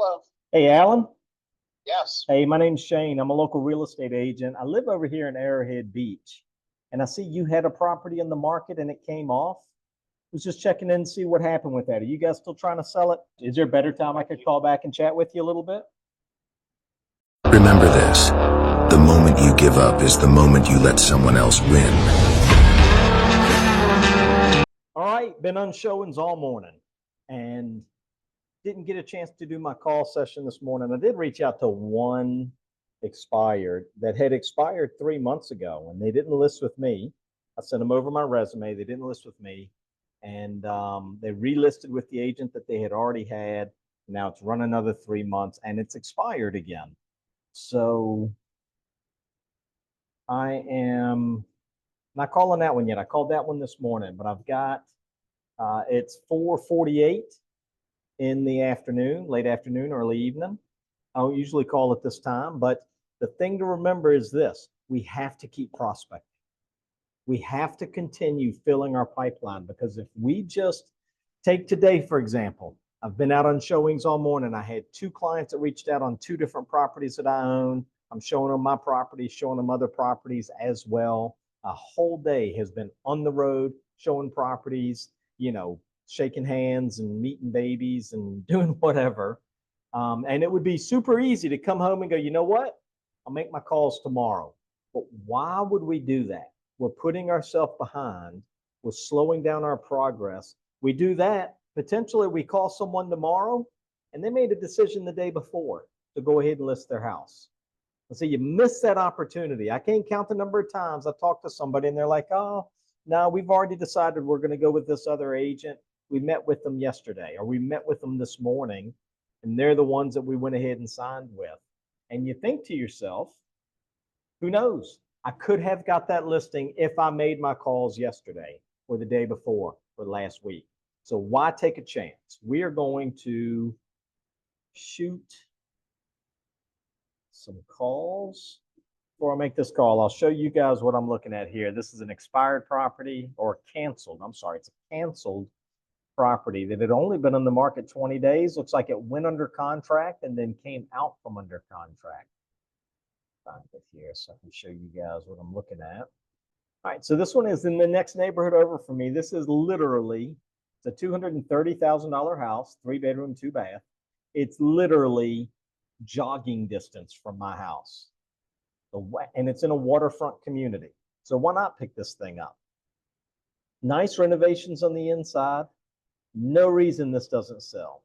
Hello. Hey, Alan. Yes. Hey, my name's Shane. I'm a local real estate agent. I live over here in Arrowhead Beach, and I see you had a property in the market and it came off. Was just checking in to see what happened with that. Are you guys still trying to sell it? Is there a better time I could call back and chat with you a little bit? Remember this, the moment you give up is the moment you let someone else win. All right, been on showings all morning and didn't get a chance to do my call session this morning. I did reach out to one expired that had expired 3 months ago, and they didn't list with me. I sent them over my resume. They didn't list with me, and they relisted with the agent that they had already had. Now it's run another 3 months, and it's expired again. So I am not calling that one yet. I called that one this morning, but I've got it's 4:48 in the afternoon, late afternoon, early evening. I don't usually call at this time, but the thing to remember is this: we have to keep prospecting. We have to continue filling our pipeline, because if we just take today, for example, I've been out on showings all morning. I had 2 clients that reached out on 2 different properties that I own. I'm showing them my properties, showing them other properties as well. A whole day has been on the road, showing properties, shaking hands and meeting babies and doing whatever. And it would be super easy to come home and go, you know what? I'll make my calls tomorrow. But why would we do that? We're putting ourselves behind. We're slowing down our progress. We do that. Potentially we call someone tomorrow and they made a decision the day before to go ahead and list their house. And so you miss that opportunity. I can't count the number of times I talked to somebody and they're like, oh, no, we've already decided we're going to go with this other agent. We met with them yesterday, or we met with them this morning, and they're the ones that we went ahead and signed with. And you think to yourself, who knows? I could have got that listing if I made my calls yesterday or the day before or last week. So why take a chance? We are going to shoot some calls. Before I make this call, I'll show you guys what I'm looking at here. This is an expired property, or canceled. I'm sorry, it's a canceled property that had only been on the market 20 days. Looks like it went under contract and then came out from under contract. Find it here so I can show you guys what I'm looking at. All right, so this one is in the next neighborhood over for me. This is literally, it's a $230,000 house, 3-bedroom, 2-bath. It's literally jogging distance from my house. And it's in a waterfront community. So why not pick this thing up? Nice renovations on the inside. No reason this doesn't sell.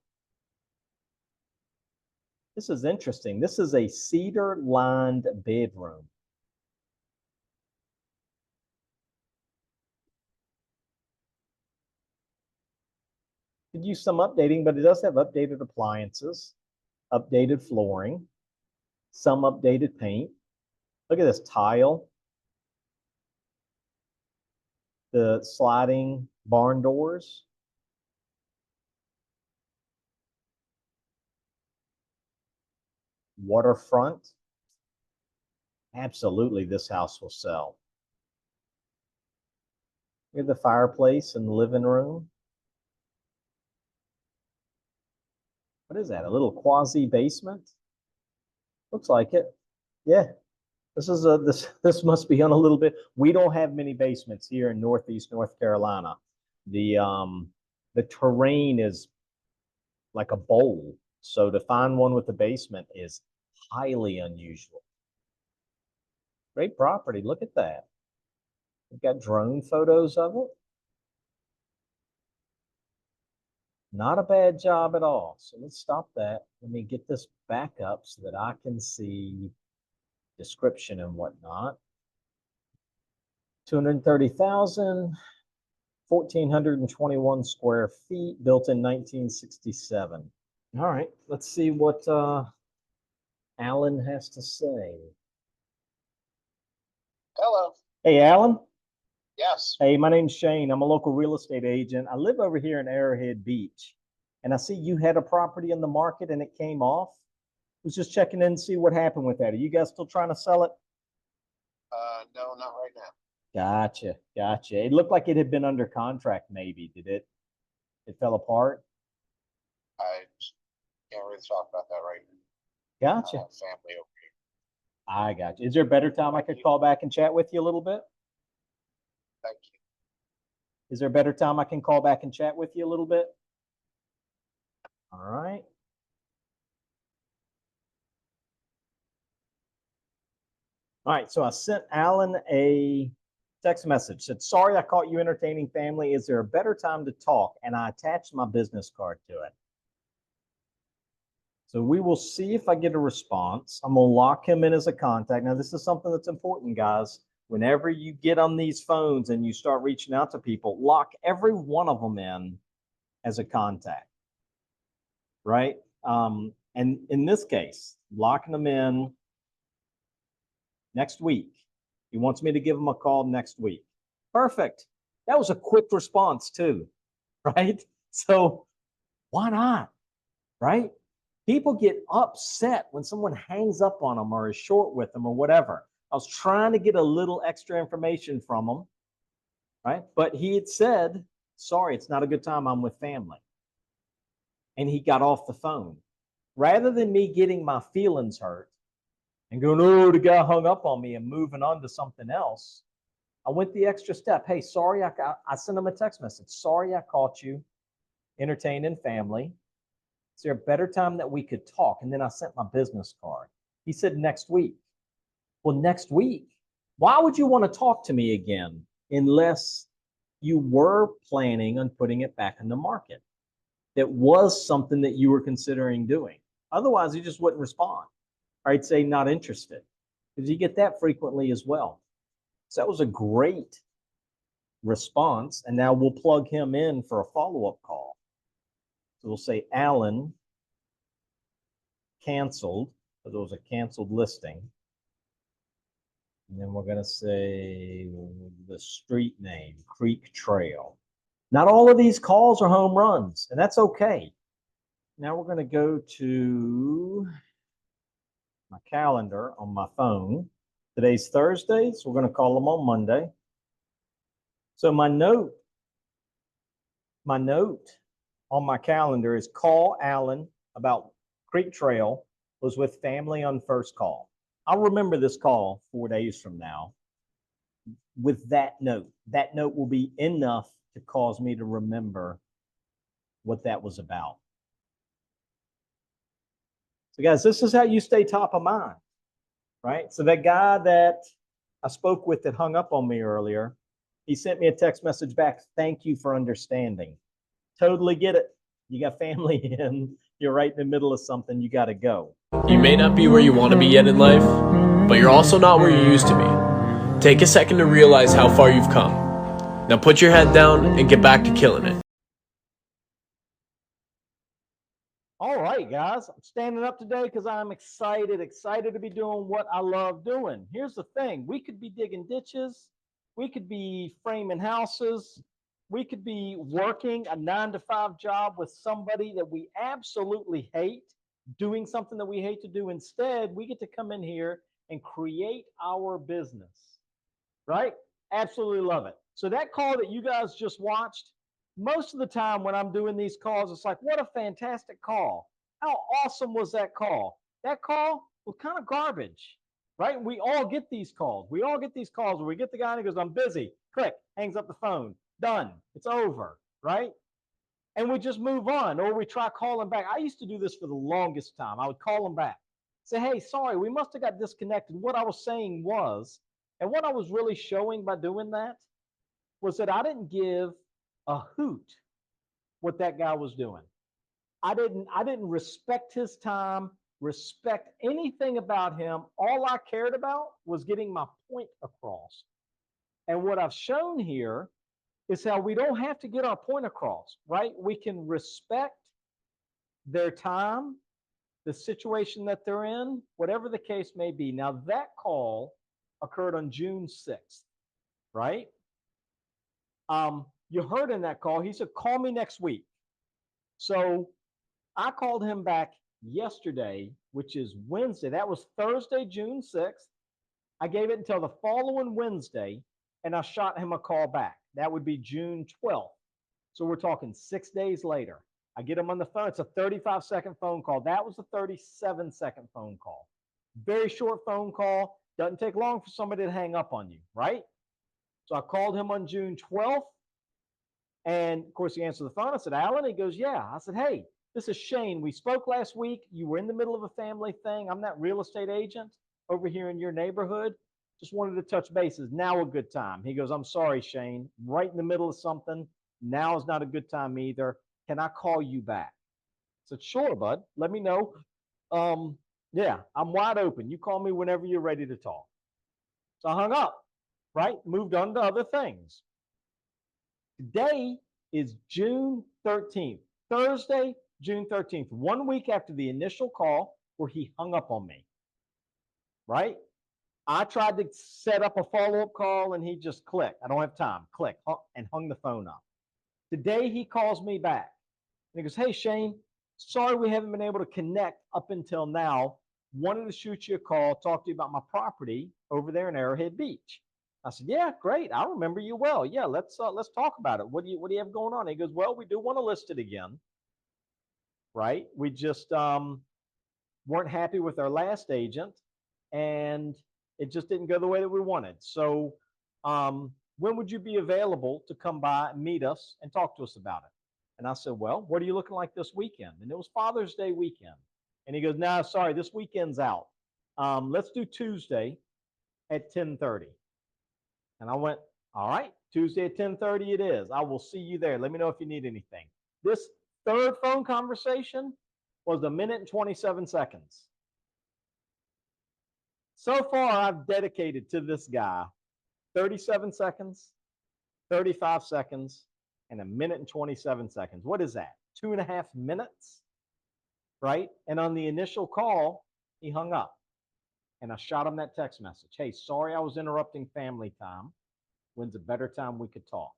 This is interesting. This is a cedar-lined bedroom. Could use some updating, but it does have updated appliances, updated flooring, some updated paint. Look at this tile. The sliding barn doors. Waterfront. Absolutely, this house will sell. Look at the fireplace in the living room. What is that? A little quasi basement? Looks like it. Yeah. This must be on a little bit. We don't have many basements here in Northeast North Carolina. The terrain is like a bowl. So to find one with a basement is highly unusual. Great property. Look at that. We've got drone photos of it. Not a bad job at all. So let's stop that. Let me get this back up so that I can see description and whatnot. 230,000, 1,421 square feet, built in 1967. All right, let's see what Alan has to say. Hello. Hey, Alan. Yes. Hey, my name's Shane. I'm a local real estate agent. I live over here in Arrowhead Beach, and I see you had a property in the market and it came off. Was just checking in to see what happened with that. Are you guys still trying to sell it? No, not right now. Gotcha. It looked like it had been under contract, maybe. Did it? It fell apart? I can't ready to talk about that right Gotcha. now. Family over here. I got you. Is there a better time I could call back and chat with you a little bit? Thank you. Is there a better time I can call back and chat with you a little bit? All right. All right, so I sent Alan a text message, said, sorry I caught you entertaining family. Is there a better time to talk? And I attached my business card to it. So we will see if I get a response. I'm going to lock him in as a contact. Now, this is something that's important, guys. Whenever you get on these phones and you start reaching out to people, lock every one of them in as a contact, right? And in this case, locking them in next week. He wants me to give him a call next week. Perfect. That was a quick response too, right? So why not, right? People get upset when someone hangs up on them or is short with them or whatever. I was trying to get a little extra information from him, right? But he had said, sorry, it's not a good time. I'm with family. And he got off the phone. Rather than me getting my feelings hurt and going, oh, the guy hung up on me and moving on to something else, I went the extra step. Hey, sorry, I sent him a text message. Sorry I caught you entertaining family. Is there a better time that we could talk? And then I sent my business card. He said next week. Well, next week, why would you want to talk to me again unless you were planning on putting it back in the market? That was something that you were considering doing. Otherwise, you just wouldn't respond. Or I'd say not interested, because you get that frequently as well. So that was a great response. And now we'll plug him in for a follow-up call. So we'll say Alan canceled, because it was a canceled listing. And then we're going to say the street name, Creek Trail. Not all of these calls are home runs, and that's okay. Now we're going to go to my calendar on my phone. Today's Thursday, so we're going to call them on Monday. So my note on my calendar is call Alan about Creek Trail, was with family on first call. I'll remember this call 4 days from now with that note. That note will be enough to cause me to remember what that was about. So guys, this is how you stay top of mind, right? So that guy that I spoke with that hung up on me earlier, he sent me a text message back. Thank you for understanding. Totally get it. You got family in, you're right in the middle of something, you got to go. You may not be where you want to be yet in life, but you're also not where you used to be. Take a second to realize how far you've come. Now put your head down and get back to killing it. All right, guys, I'm standing up today because I'm excited to be doing what I love doing. Here's the thing. We could be digging ditches. We could be framing houses. We could be working a 9-to-5 job with somebody that we absolutely hate, doing something that we hate to do. Instead, we get to come in here and create our business, right? Absolutely love it. So that call that you guys just watched, most of the time when I'm doing these calls, it's like, what a fantastic call. How awesome was that call? That call was kind of garbage, right? We all get these calls. We all get these calls where we get the guy and he goes, I'm busy. Click, hangs up the phone. Done. It's over, right? And we just move on, or we try calling back. I used to do this for the longest time. I would call them back, say, hey, sorry, we must have got disconnected. What I was saying was, and what I was really showing by doing that was that I didn't give a hoot what that guy was doing. I didn't respect his time, respect anything about him. All I cared about was getting my point across. And what I've shown here is how we don't have to get our point across, right? We can respect their time, the situation that they're in, whatever the case may be. Now, that call occurred on June 6th, right? You heard in that call, he said, call me next week. So I called him back yesterday, which is Wednesday. That was Thursday, June 6th. I gave it until the following Wednesday, and I shot him a call back. That would be June 12th. So we're talking 6 days later. I get him on the phone. It's a 35-second phone call. That was a 37-second phone call. Very short phone call. Doesn't take long for somebody to hang up on you, right? So I called him on June 12th. And of course, he answered the phone. I said, Alan? He goes, yeah. I said, hey, this is Shane. We spoke last week. You were in the middle of a family thing. I'm that real estate agent over here in your neighborhood. Just wanted to touch bases. Now a good time. He goes, I'm sorry, Shane. Right in the middle of something. Now is not a good time either. Can I call you back? I said, sure, bud. Let me know. Yeah, I'm wide open. You call me whenever you're ready to talk. So I hung up, right? Moved on to other things. Today is June 13th, Thursday, June 13th, 1 week after the initial call where he hung up on me, right? I tried to set up a follow-up call and he just clicked. I don't have time. Click and hung the phone up. Today he calls me back and he goes, hey, Shane, sorry we haven't been able to connect up until now. Wanted to shoot you a call, talk to you about my property over there in Arrowhead Beach. I said, yeah, great. I remember you well. Yeah, let's talk about it. What do you have going on? He goes, well, we do want to list it again, right? We just weren't happy with our last agent, and it just didn't go the way that we wanted. So when would you be available to come by and meet us and talk to us about it? And I said, well, what are you looking like this weekend? And it was Father's Day weekend. And he goes, no, sorry, this weekend's out. Let's do Tuesday at 10:30. And I went, all right, Tuesday at 10:30 it is. I will see you there. Let me know if you need anything. This third phone conversation was 1 minute and 27 seconds. So far, I've dedicated to this guy 37 seconds, 35 seconds, and 1 minute and 27 seconds. What is that? 2.5 minutes, right? And on the initial call, he hung up. And I shot him that text message. Hey, sorry I was interrupting family time. When's a better time we could talk?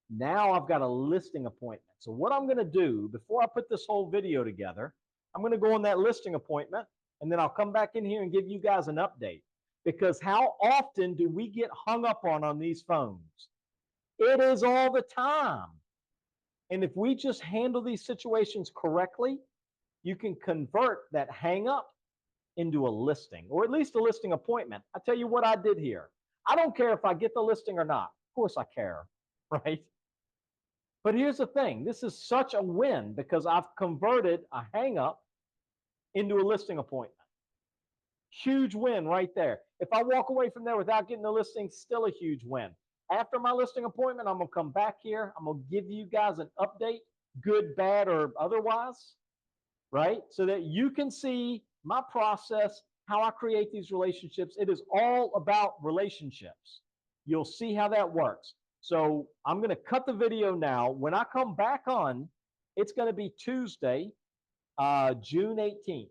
Now I've got a listing appointment. So what I'm going to do before I put this whole video together, I'm going to go on that listing appointment, and then I'll come back in here and give you guys an update. Because how often do we get hung up on these phones? It is all the time. And if we just handle these situations correctly, you can convert that hang up into a listing, or at least a listing appointment. I tell you what I did here. I don't care if I get the listing or not. Of course I care, right? But here's the thing. This is such a win because I've converted a hang up into a listing appointment. Huge win right there. If I walk away from there without getting the listing, still a huge win. After my listing appointment, I'm going to come back here. I'm going to give you guys an update, good, bad, or otherwise, right? So that you can see my process, how I create these relationships. It is all about relationships. You'll see how that works. So I'm going to cut the video now. When I come back on, it's going to be Tuesday, June 18th.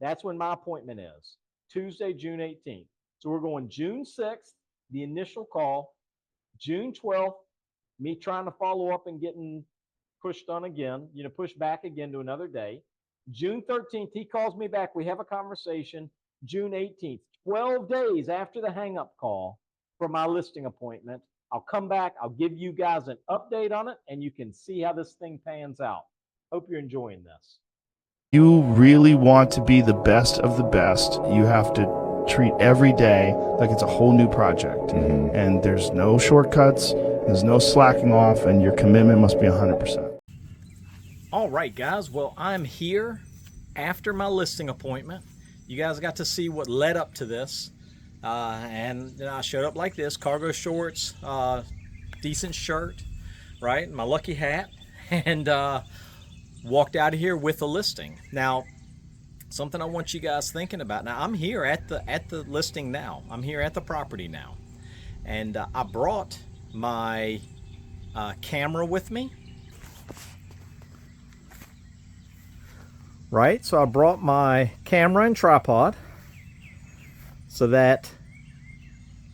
That's when my appointment is. Tuesday, June 18th. So we're going June 6th, the initial call. June 12th, me trying to follow up and getting pushed on again, pushed back again to another day. June 13th, he calls me back. We have a conversation. June 18th, 12 days after the hang-up call for my listing appointment, I'll come back. I'll give you guys an update on it, and you can see how this thing pans out. Hope you're enjoying this. You really want to be the best of the best, you have to treat every day like it's a whole new project. And there's no shortcuts, there's no slacking off, and your commitment must be 100%. All right, guys. Well, I'm here after my listing appointment. You guys got to see what led up to this. And I showed up like this, cargo shorts, decent shirt, right? My lucky hat, and walked out of here with a listing. Now, something I want you guys thinking about. Now, I'm here at the listing now. I'm here at the property now. And I brought my camera with me. Right, so I brought my camera and tripod so that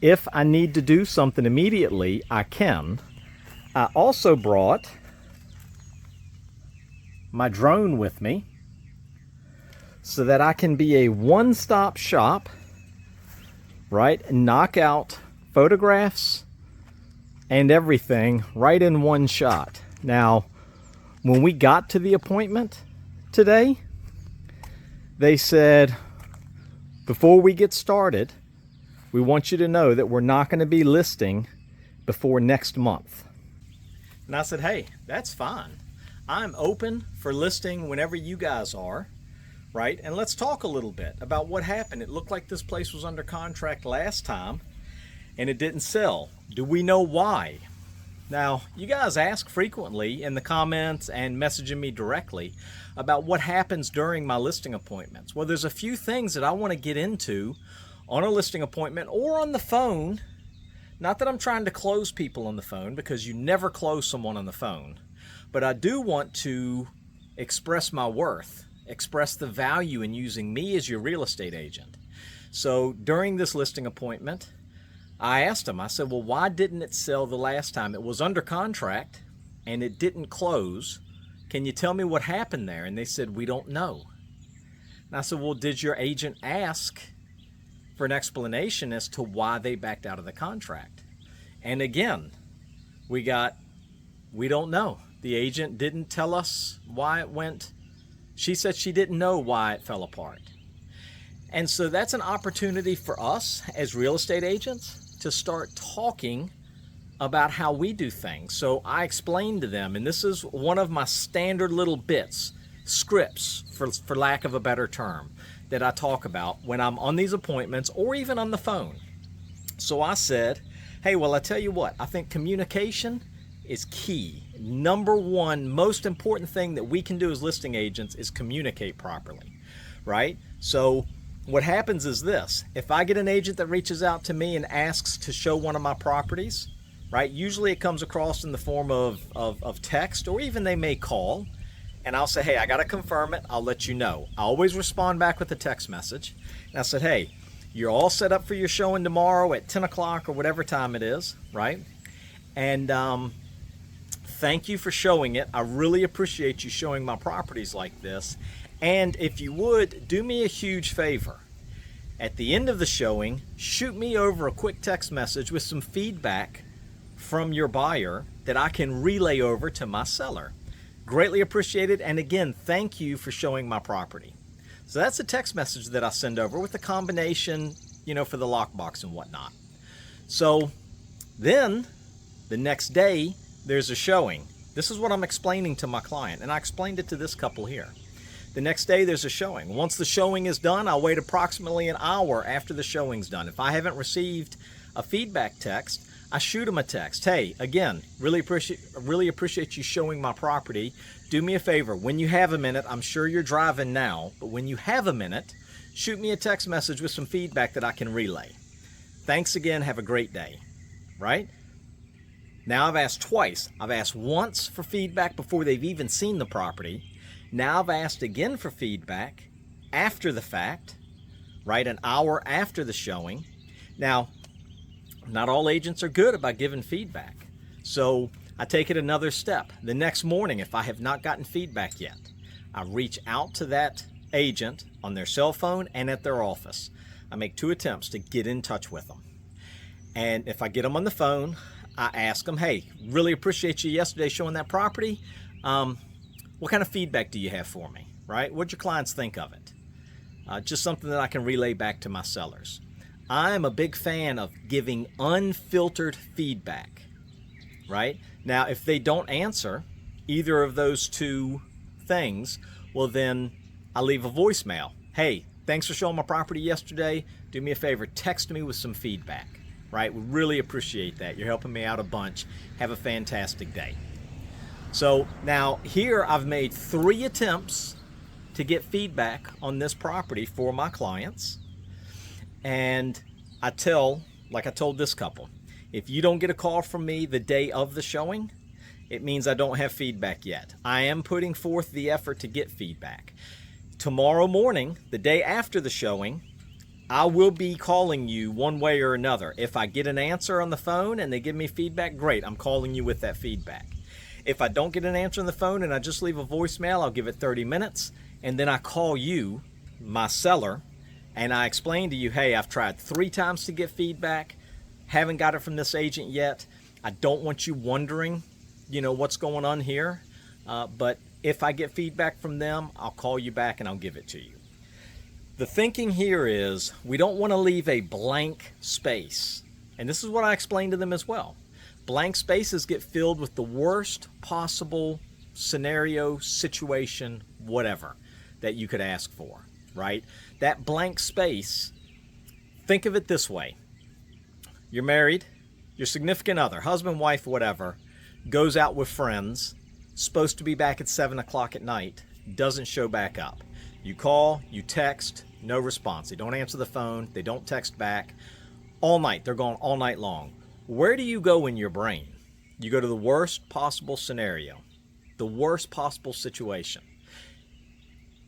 if I need to do something immediately, I can. I also brought my drone with me so that I can be a one-stop shop, right, and knock out photographs and everything right in one shot. Now, when we got to the appointment today, they said, before we get started, we want you to know that we're not going to be listing before next month. And I said, hey, that's fine. I'm open for listing whenever you guys are, right? And let's talk a little bit about what happened. It looked like this place was under contract last time and it didn't sell. Do we know why? Now, you guys ask frequently in the comments and messaging me directly about what happens during my listing appointments. Well, there's a few things that I want to get into on a listing appointment or on the phone. Not that I'm trying to close people on the phone, because you never close someone on the phone. But I do want to express my worth, express the value in using me as your real estate agent. So during this listing appointment, I asked them, I said, well, why didn't it sell the last time? It was under contract and it didn't close. Can you tell me what happened there? And they said, we don't know. And I said, well, did your agent ask for an explanation as to why they backed out of the contract? And again, we don't know. The agent didn't tell us why it went. She said she didn't know why it fell apart. And so that's an opportunity for us as real estate agents to start talking about how we do things. So I explained to them, and this is one of my standard little bits, scripts, for lack of a better term, that I talk about when I'm on these appointments or even on the phone. So I said, hey, well, I tell you what, I think communication is key. Number one, most important thing that we can do as listing agents is communicate properly, right? So what happens is this: if I get an agent that reaches out to me and asks to show one of my properties, right, usually it comes across in the form of text, or even they may call, and I'll say, hey, I got to confirm it. I'll let you know. I always respond back with a text message. And I said, hey, you're all set up for your showing tomorrow at 10 o'clock or whatever time it is, right? And thank you for showing it. I really appreciate you showing my properties like this. And if you would, do me a huge favor. At the end of the showing, shoot me over a quick text message with some feedback from your buyer that I can relay over to my seller. Greatly appreciated. And again, thank you for showing my property. So that's a text message that I send over with a combination, for the lockbox and whatnot. So then the next day, there's a showing. This is what I'm explaining to my client, and I explained it to this couple here. The next day, there's a showing. Once the showing is done, I'll wait approximately an hour after the showing's done. If I haven't received a feedback text, I shoot them a text. Hey, again, really appreciate you showing my property. Do me a favor. When you have a minute, I'm sure you're driving now, but when you have a minute, shoot me a text message with some feedback that I can relay. Thanks again. Have a great day. Right? Now I've asked twice. I've asked once for feedback before they've even seen the property. Now I've asked again for feedback after the fact, right? An hour after the showing. Now, not all agents are good about giving feedback. So I take it another step. The next morning, if I have not gotten feedback yet, I reach out to that agent on their cell phone and at their office. I make 2 attempts to get in touch with them. And if I get them on the phone, I ask them, hey, really appreciate you yesterday showing that property. What kind of feedback do you have for me, right? What'd your clients think of it? Just something that I can relay back to my sellers. I'm a big fan of giving unfiltered feedback, right? Now, if they don't answer either of those 2 things, well, then I leave a voicemail. Hey, thanks for showing my property yesterday. Do me a favor, text me with some feedback, right? We really appreciate that. You're helping me out a bunch. Have a fantastic day. So now here I've made 3 attempts to get feedback on this property for my clients. And like I told this couple, if you don't get a call from me the day of the showing, it means I don't have feedback yet. I am putting forth the effort to get feedback. Tomorrow morning, the day after the showing, I will be calling you one way or another. If I get an answer on the phone and they give me feedback, great, I'm calling you with that feedback. If I don't get an answer on the phone and I just leave a voicemail, I'll give it 30 minutes, and then I call you, my seller, and I explain to you, hey, I've tried 3 times to get feedback, haven't got it from this agent yet. I don't want you wondering, what's going on here, but if I get feedback from them, I'll call you back and I'll give it to you. The thinking here is we don't want to leave a blank space. And this is what I explained to them as well. Blank spaces get filled with the worst possible scenario, situation, whatever that you could ask for, right? That blank space, think of it this way. You're married, your significant other, husband, wife, whatever, goes out with friends, supposed to be back at 7 o'clock at night, doesn't show back up. You call, you text, no response. They don't answer the phone, they don't text back. All night, they're gone all night long. Where do you go in your brain? You go to the worst possible scenario, the worst possible situation.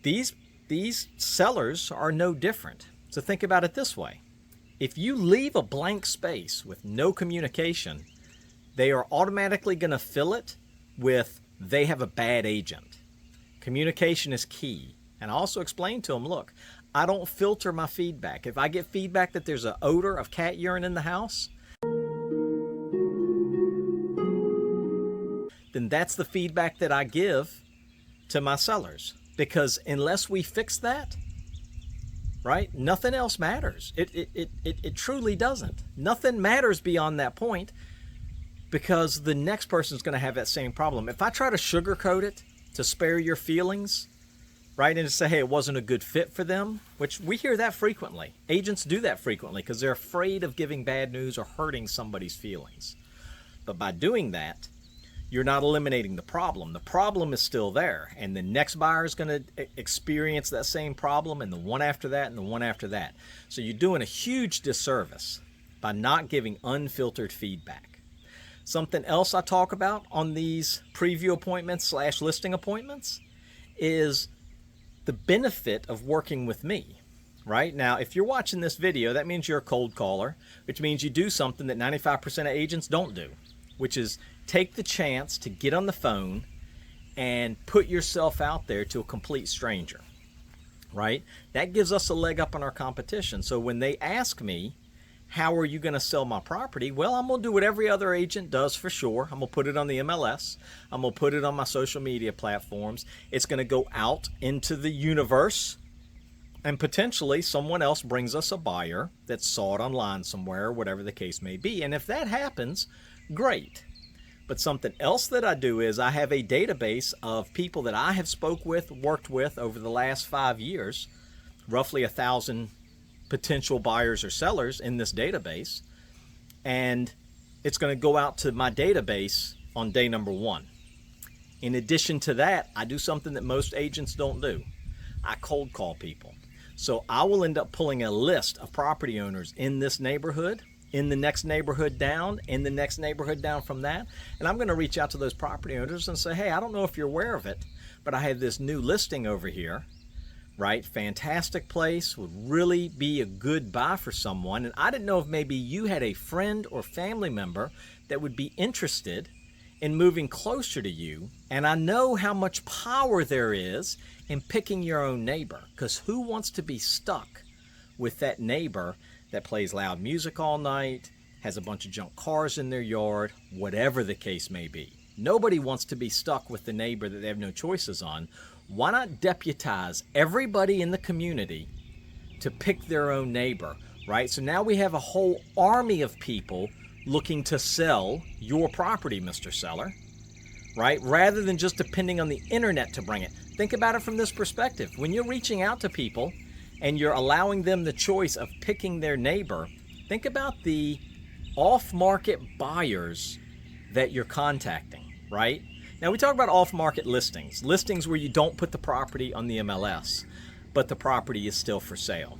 These sellers are no different. So think about it this way. If you leave a blank space with no communication, they are automatically going to fill it with they have a bad agent. Communication is key. And I also explained to them, look, I don't filter my feedback. If I get feedback that there's an odor of cat urine in the house, then that's the feedback that I give to my sellers. Because unless we fix that, right, nothing else matters. It truly doesn't. Nothing matters beyond that point because the next person's going to have that same problem. If I try to sugarcoat it to spare your feelings, right, and to say, hey, it wasn't a good fit for them, which we hear that frequently. Agents do that frequently because they're afraid of giving bad news or hurting somebody's feelings. But by doing that, you're not eliminating the problem. The problem is still there, and the next buyer is going to experience that same problem, and the one after that, and the one after that. So you're doing a huge disservice by not giving unfiltered feedback. Something else I talk about on these preview appointments / listing appointments is the benefit of working with me. Right now, if you're watching this video, that means you're a cold caller, which means you do something that 95% of agents don't do, which is take the chance to get on the phone and put yourself out there to a complete stranger, right? That gives us a leg up on our competition. So when they ask me, how are you going to sell my property? Well, I'm going to do what every other agent does for sure. I'm going to put it on the MLS. I'm going to put it on my social media platforms. It's going to go out into the universe, and potentially someone else brings us a buyer that saw it online somewhere, whatever the case may be. And if that happens, great. But something else that I do is I have a database of people that I have worked with over the last 5 years, roughly 1,000 potential buyers or sellers in this database. And it's going to go out to my database on day number 1. In addition to that, I do something that most agents don't do. I cold call people. So I will end up pulling a list of property owners in this neighborhood, in the next neighborhood down, in the next neighborhood down from that. And I'm going to reach out to those property owners and say, hey, I don't know if you're aware of it, but I have this new listing over here, right? Fantastic place, would really be a good buy for someone. And I didn't know if maybe you had a friend or family member that would be interested in moving closer to you. And I know how much power there is in picking your own neighbor, because who wants to be stuck with that neighbor that plays loud music all night, has a bunch of junk cars in their yard, whatever the case may be? Nobody wants to be stuck with the neighbor that they have no choices on. Why not deputize everybody in the community to pick their own neighbor, right? So now we have a whole army of people looking to sell your property, Mr. Seller, right? Rather than just depending on the internet to bring it. Think about it from this perspective. When you're reaching out to people and you're allowing them the choice of picking their neighbor, think about the off-market buyers that you're contacting, right? Now we talk about off-market listings where you don't put the property on the MLS, but the property is still for sale.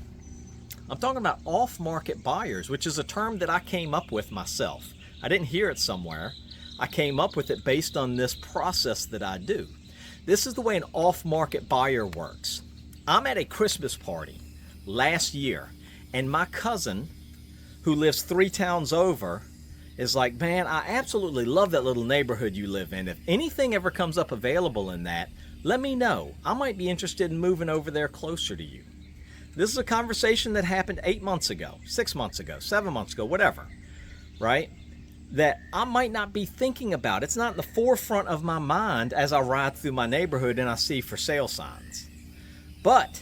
I'm talking about off-market buyers, which is a term that I came up with myself. I didn't hear it somewhere. I came up with it based on this process that I do. This is the way an off-market buyer works. I'm at a Christmas party last year, and my cousin, who lives 3 towns over, is like, man, I absolutely love that little neighborhood you live in. If anything ever comes up available in that, let me know. I might be interested in moving over there closer to you. This is a conversation that happened 8 months ago, 6 months ago, 7 months ago, whatever, right? that I might not be thinking about. It's not in the forefront of my mind as I ride through my neighborhood and I see for sale signs. But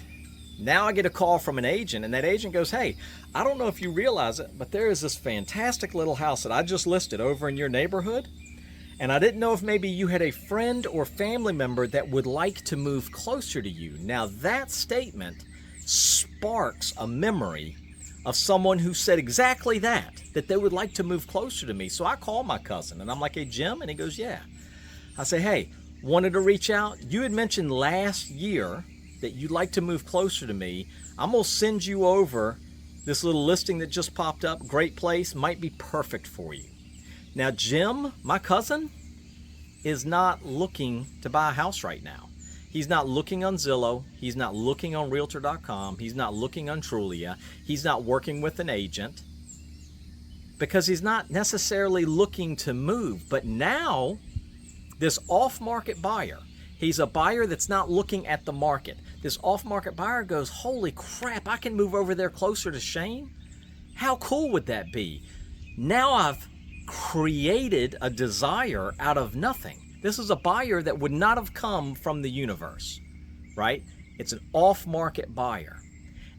now I get a call from an agent, and that agent goes, hey, I don't know if you realize it, but there is this fantastic little house that I just listed over in your neighborhood. And I didn't know if maybe you had a friend or family member that would like to move closer to you. Now that statement sparks a memory of someone who said exactly that they would like to move closer to me. So I call my cousin and I'm like, hey, Jim? And he goes, yeah. I say, hey, wanted to reach out. You had mentioned last year that you'd like to move closer to me. I'm going to send you over this little listing that just popped up. Great place, might be perfect for you. Now, Jim, my cousin, is not looking to buy a house right now. He's not looking on Zillow. He's not looking on Realtor.com. He's not looking on Trulia. He's not working with an agent because he's not necessarily looking to move. But now, this off-market buyer, he's a buyer that's not looking at the market. This off-market buyer goes, holy crap, I can move over there closer to Shane? How cool would that be? Now I've created a desire out of nothing. This is a buyer that would not have come from the universe, right? It's an off-market buyer.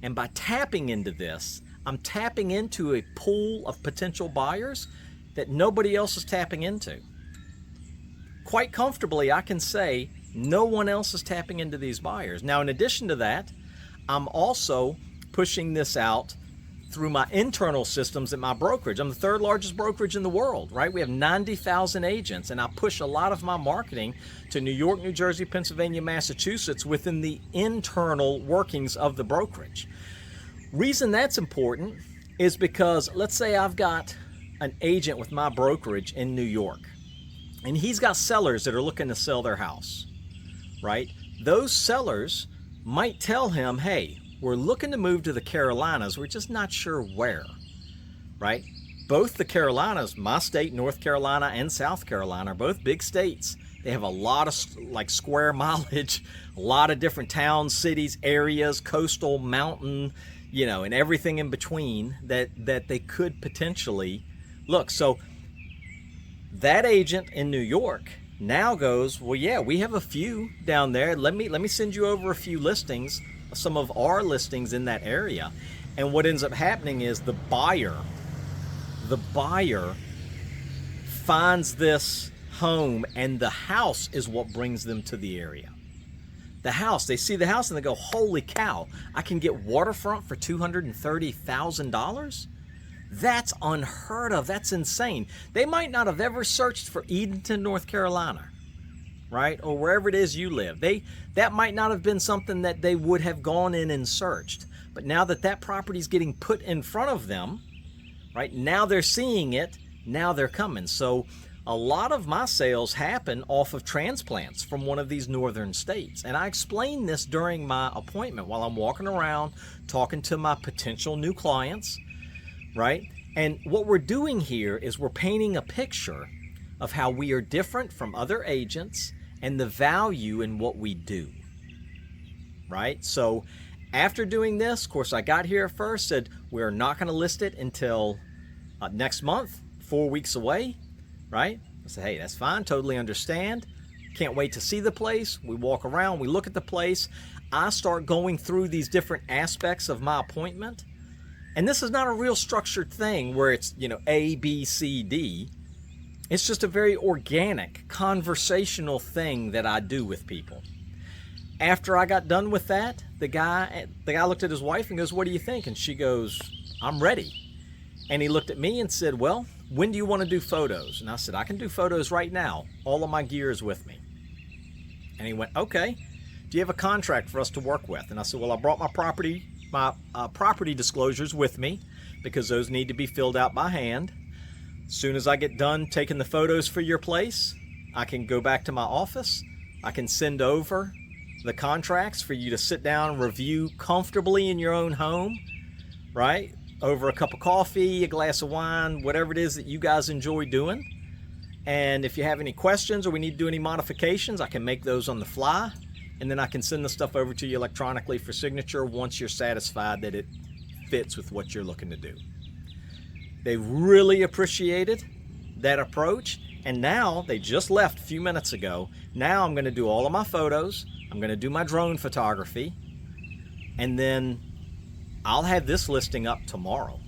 And by tapping into this, I'm tapping into a pool of potential buyers that nobody else is tapping into. Quite comfortably, I can say no one else is tapping into these buyers. Now, in addition to that, I'm also pushing this out through my internal systems at my brokerage. I'm the third largest brokerage in the world, right? We have 90,000 agents, and I push a lot of my marketing to New York, New Jersey, Pennsylvania, Massachusetts within the internal workings of the brokerage. Reason that's important is because let's say I've got an agent with my brokerage in New York, and he's got sellers that are looking to sell their house, right? Those sellers might tell him, hey, we're looking to move to the Carolinas. We're just not sure where, right? Both the Carolinas, my state, North Carolina, and South Carolina, are both big states. They have a lot of like square mileage, a lot of different towns, cities, areas, coastal, mountain, you know, and everything in between that they could potentially look. So that agent in New York now goes, well, yeah, we have a few down there. Let me send you over a few listings, some of our listings in that area. And what ends up happening is the buyer finds this home, and the house is what brings them to the area. The house, they see the house and they go, holy cow, I can get waterfront for $230,000? That's unheard of. That's insane. They might not have ever searched for Edenton, North Carolina, right? Or wherever it is you live. That might not have been something that they would have gone in and searched. But now that property is getting put in front of them, right? Now they're seeing it. Now they're coming. So a lot of my sales happen off of transplants from one of these northern states. And I explain this during my appointment while I'm walking around talking to my potential new clients, right? And what we're doing here is we're painting a picture of how we are different from other agents and the value in what we do, right? So after doing this, of course, I got here first, said we're not going to list it until next month, 4 weeks away, right? I said, hey, that's fine, totally understand. Can't wait to see the place. We walk around, we look at the place. I start going through these different aspects of my appointment. And this is not a real structured thing where it's, you know, A, B, C, D. It's just a very organic, conversational thing that I do with people. After I got done with that, the guy looked at his wife and goes, what do you think? And she goes, I'm ready. And he looked at me and said, well, when do you want to do photos? And I said, I can do photos right now. All of my gear is with me. And he went, okay. Do you have a contract for us to work with? And I said, well, I brought my property disclosures with me because those need to be filled out by hand. As soon as I get done taking the photos for your place, I can go back to my office. I can send over the contracts for you to sit down and review comfortably in your own home, right? Over a cup of coffee, a glass of wine, whatever it is that you guys enjoy doing. And if you have any questions or we need to do any modifications, I can make those on the fly. And then I can send the stuff over to you electronically for signature once you're satisfied that it fits with what you're looking to do. They really appreciate it. that approach. And now they just left a few minutes ago. Now I'm going to do all of my photos. I'm going to do my drone photography. And then I'll have this listing up tomorrow.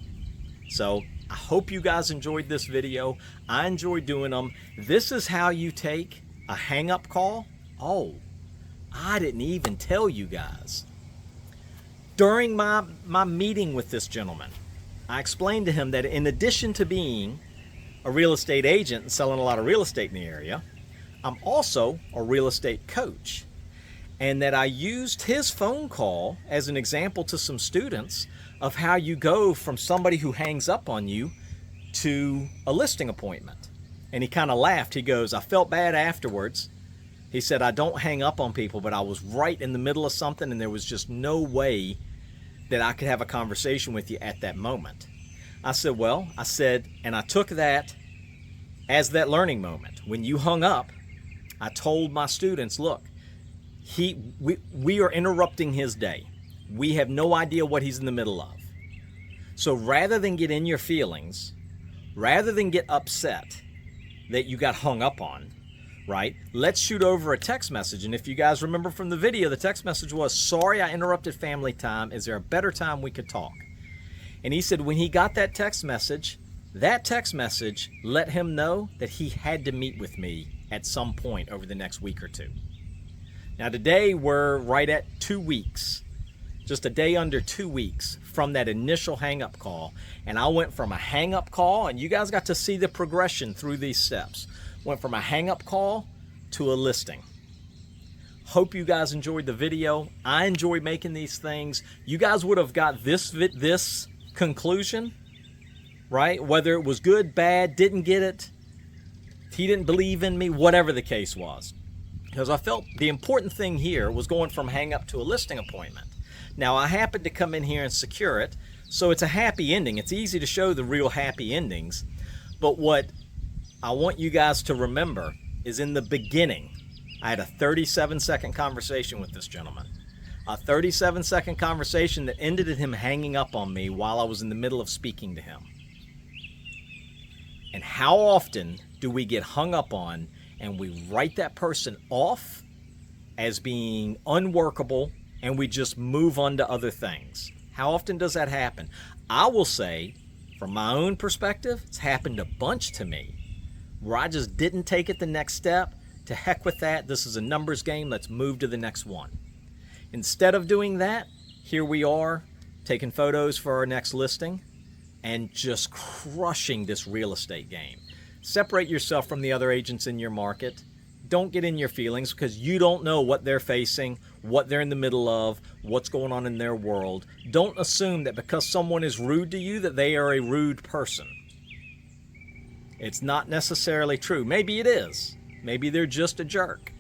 So I hope you guys enjoyed this video. I enjoy doing them. This is how you take a hang-up call. Oh, I didn't even tell you guys. During my meeting with this gentleman, I explained to him that in addition to being a real estate agent and selling a lot of real estate in the area, I'm also a real estate coach. And that I used his phone call as an example to some students of how you go from somebody who hangs up on you to a listing appointment. And he kind of laughed. He goes, I felt bad afterwards. He said, I don't hang up on people, but I was right in the middle of something and there was just no way that I could have a conversation with you at that moment. I said, well, and I took that as that learning moment. When you hung up, I told my students, look, we are interrupting his day. We have no idea what he's in the middle of. So rather than get in your feelings, rather than get upset that you got hung up on, right? Let's shoot over a text message. And if you guys remember from the video, the text message was, sorry, I interrupted family time. Is there a better time we could talk? And he said when he got that text message let him know that he had to meet with me at some point over the next week or two. Now today we're right at 2 weeks, just a day under 2 weeks from that initial hang-up call. And I went from a hang-up call, and you guys got to see the progression through these steps. Went from a hang-up call to a listing. Hope you guys enjoyed the video. I enjoy making these things. You guys would have got this conclusion, right? Whether it was good, bad, didn't get it, he didn't believe in me, whatever the case was. Because I felt the important thing here was going from hang up to a listing appointment. Now I happened to come in here and secure it, so it's a happy ending. It's easy to show the real happy endings. But what I want you guys to remember is in the beginning, I had a 37-second conversation with this gentleman. A 37-second conversation that ended in him hanging up on me while I was in the middle of speaking to him. And how often do we get hung up on and we write that person off as being unworkable and we just move on to other things? How often does that happen? I will say, from my own perspective, it's happened a bunch to me where I just didn't take it the next step. To heck with that. This is a numbers game. Let's move to the next one. Instead of doing that, here we are taking photos for our next listing and just crushing this real estate game. Separate yourself from the other agents in your market. Don't get in your feelings because you don't know what they're facing, what they're in the middle of, what's going on in their world. Don't assume that because someone is rude to you that they are a rude person. It's not necessarily true. Maybe it is. Maybe they're just a jerk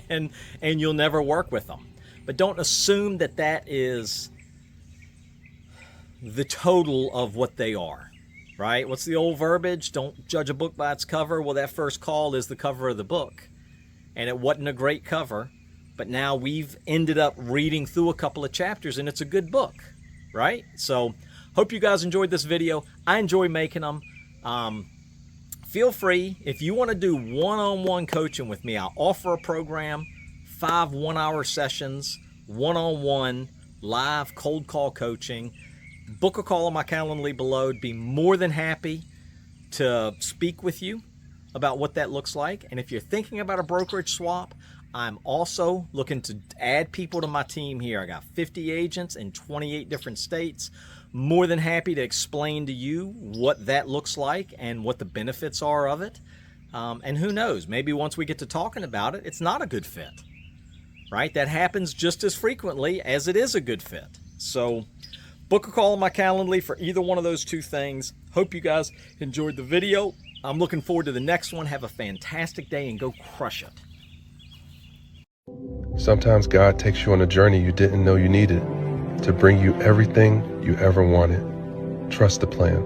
and you'll never work with them. But don't assume that that is the total of what they are, right? What's the old verbiage? Don't judge a book by its cover. Well, that first call is the cover of the book. And it wasn't a great cover, but now we've ended up reading through a couple of chapters and it's a good book, right? So hope you guys enjoyed this video. I enjoy making them. Feel free, if you want to do one-on-one coaching with me, I'll offer a program, 5 one-hour sessions, one-on-one, live cold call coaching. Book a call on my Calendly below. I'd be more than happy to speak with you about what that looks like. And if you're thinking about a brokerage swap, I'm also looking to add people to my team here. I got 50 agents in 28 different states. More than happy to explain to you what that looks like and what the benefits are of it. And who knows, maybe once we get to talking about it, it's not a good fit, right? That happens just as frequently as it is a good fit. So book a call on my Calendly for either one of those two things. Hope you guys enjoyed the video. I'm looking forward to the next one. Have a fantastic day and go crush it. Sometimes God takes you on a journey you didn't know you needed to bring you everything you ever wanted. Trust the plan.